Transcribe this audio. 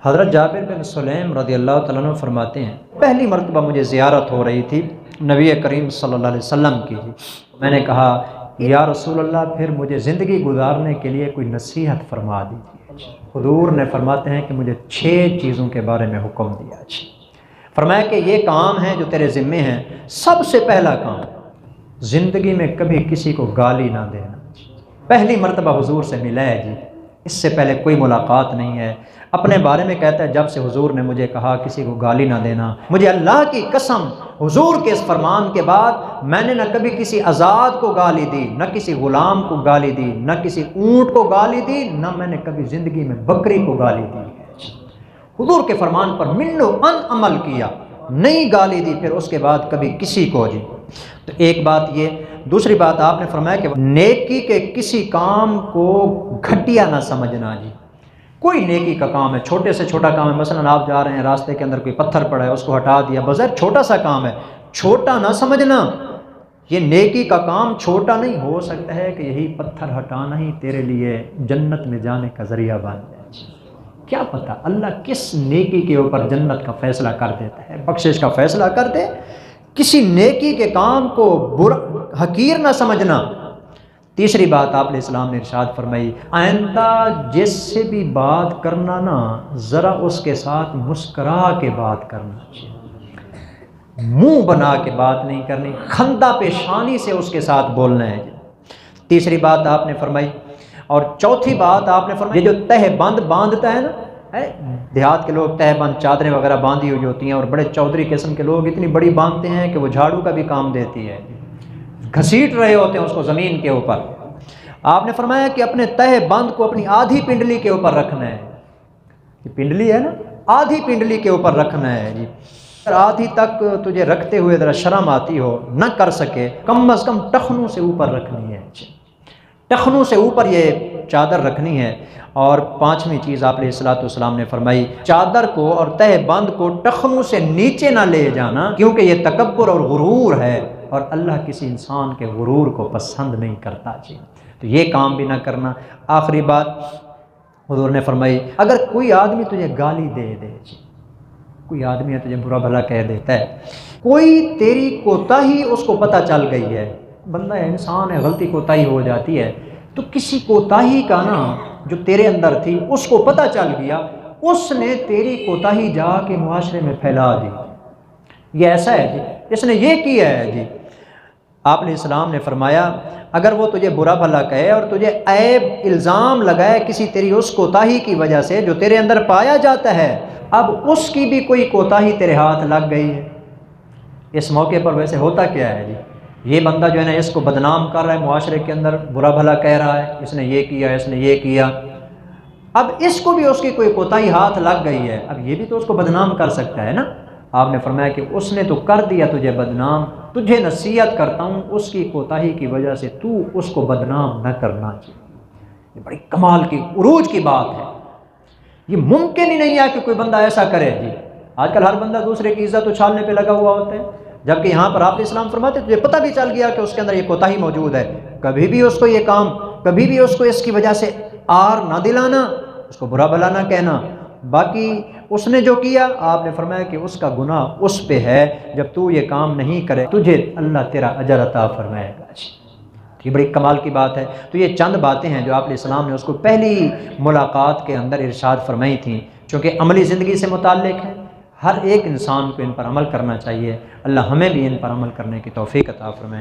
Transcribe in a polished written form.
हज़रत जाबिर बिन सुलैम रज़ियल्लाहु तआला अन्हु फरमाते हैं, पहली मरतबा मुझे ज़ियारत हो रही थी नबी करीम सल्लल्लाहु अलैहि वसल्लम की। मैंने कहा या रसूल अल्लाह, फिर मुझे ज़िंदगी गुजारने के लिए कोई नसीहत फरमा दीजिए। हुज़ूर ने फरमाते हैं कि मुझे 6 चीज़ों के बारे में हुक्म दिया। फरमाया कि ये काम है जो तेरे ज़िम्मे हैं। सबसे पहला काम, ज़िंदगी में कभी किसी को गाली ना देना। पहली मरतबा हुजूर से मिला है जी, इससे पहले कोई मुलाकात नहीं है। अपने बारे में कहता है, जब से हुजूर ने मुझे कहा किसी को गाली ना देना, मुझे अल्लाह की कसम हुजूर के इस फरमान के बाद मैंने न कभी किसी आज़ाद को गाली दी, न किसी गुलाम को गाली दी, न किसी ऊँट को गाली दी, न मैंने कभी ज़िंदगी में बकरी को गाली दी। हुजूर के फरमान पर मिन्नो अन अमल किया, नहीं गाली दी फिर उसके बाद कभी किसी को जी। तो एक बात ये। दूसरी बात आपने फरमाया कि नेकी के किसी काम को घटिया ना समझना जी। कोई नेकी का काम है, छोटे से छोटा काम है, मसलन आप जा रहे हैं, रास्ते के अंदर कोई पत्थर पड़ा है, उसको हटा दिया, बज़ाहिर छोटा सा काम है, छोटा ना समझना। ये नेकी का काम छोटा नहीं हो सकता है कि यही पत्थर हटाना ही तेरे लिए जन्नत में जाने का ज़रिया बन जाए। क्या पता अल्लाह किस नेकी के ऊपर जन्नत का फैसला कर देता है, बख्शिश का फैसला कर दे। किसी नेकी के काम को बुरा हकीर ना समझना। तीसरी बात आपने इस्लाम ने इरशाद फरमाई, आइंदा जिससे भी बात करना ना, ज़रा उसके साथ मुस्करा के बात करना, मुंह बना के बात नहीं करनी, खंदा पेशानी से उसके साथ बोलना है। तीसरी बात आपने फरमाई। और चौथी बात आपने फरमाई, ये जो तहबंद बांधता है ना, देहात के लोग तहबंद चादरें वगैरह बांधी हुई होती हैं, और बड़े चौधरी किस्म के लोग इतनी बड़ी बांधते हैं कि वो झाड़ू का भी काम देती है, घसीट रहे होते हैं उसको ज़मीन के ऊपर। आपने फरमाया कि अपने तहबंद को अपनी आधी पिंडली के ऊपर रखना है। ये पिंडली है ना, आधी पिंडली के ऊपर रखना है जी। आधी तक तुझे रखते हुए ज़रा शर्म आती हो, न कर सके, कम अज़ कम टखनों से ऊपर रखनी है, टखनों से ऊपर ये चादर रखनी है। और पांचवी चीज़ आप अलैहिस्सलाम ने फरमाई, चादर को और तहबंद को टखनों से नीचे ना ले जाना, क्योंकि ये तकब्बुर और गुरूर है, और अल्लाह किसी इंसान के गुरूर को पसंद नहीं करता जी। तो ये काम भी ना करना। आखिरी बात हुजूर ने फरमाई, अगर कोई आदमी तुझे गाली दे दे, कोई आदमी है तुझे बुरा भला कह देता है, कोई तेरी कोताही उसको पता चल गई है, बंदा है, इंसान है, गलती कोताही हो जाती है, तो किसी कोताही का ना जो तेरे अंदर थी उसको पता चल गया, उसने तेरी कोताही जाके मुआशरे में फैला दी, ये ऐसा है जी, इसने ये किया है जी। आपने इस्लाम ने फरमाया, अगर वो तुझे बुरा भला कहे और तुझे ऐब इल्ज़ाम लगाए किसी तेरी उस कोताही की वजह से जो तेरे अंदर पाया जाता है, अब उसकी भी कोई कोताही तेरे हाथ लग गई है, इस मौके पर वैसे होता क्या है जी, ये बंदा जो है ना इसको बदनाम कर रहा है, मुआशरे के अंदर बुरा भला कह रहा है, इसने ये किया, इसने ये किया, अब इसको भी उसकी कोई कोताही हाथ लग गई है, अब ये भी तो उसको बदनाम कर सकता है ना। आपने फरमाया कि उसने तो कर दिया तुझे बदनाम, तुझे नसीहत करता हूँ उसकी कोताही की वजह से तू उसको बदनाम न करना चाहिए। ये बड़ी कमाल की उरूज की बात है, ये मुमकिन ही नहीं है कि कोई बंदा ऐसा करे जी। आजकल हर बंदा दूसरे की इज्जत उछालने पे लगा हुआ होता है, जबकि यहाँ पर आप इस्लाम फरमाते तुझे पता भी चल गया कि उसके अंदर ये कोताही मौजूद है, कभी भी उसको ये काम, कभी भी उसको इसकी वजह से आर ना दिलाना, उसको बुरा भला ना कहना। बाकी उसने जो किया, आपने फरमाया कि उसका गुनाह उस पे है, जब तू ये काम नहीं करे तुझे अल्लाह तेरा अजर अता फरमाएगा। ये बड़ी कमाल की बात है। तो ये चंद बातें हैं जो आप इस्लाम ने उसको पहली मुलाकात के अंदर इरशाद फरमाई थी, चूँकि अमली ज़िंदगी से मुताल्लिक़ है, हर एक इंसान को इन पर अमल करना चाहिए। अल्लाह हमें भी इन पर अमल करने की तौफ़ीक़ अता फरमाए।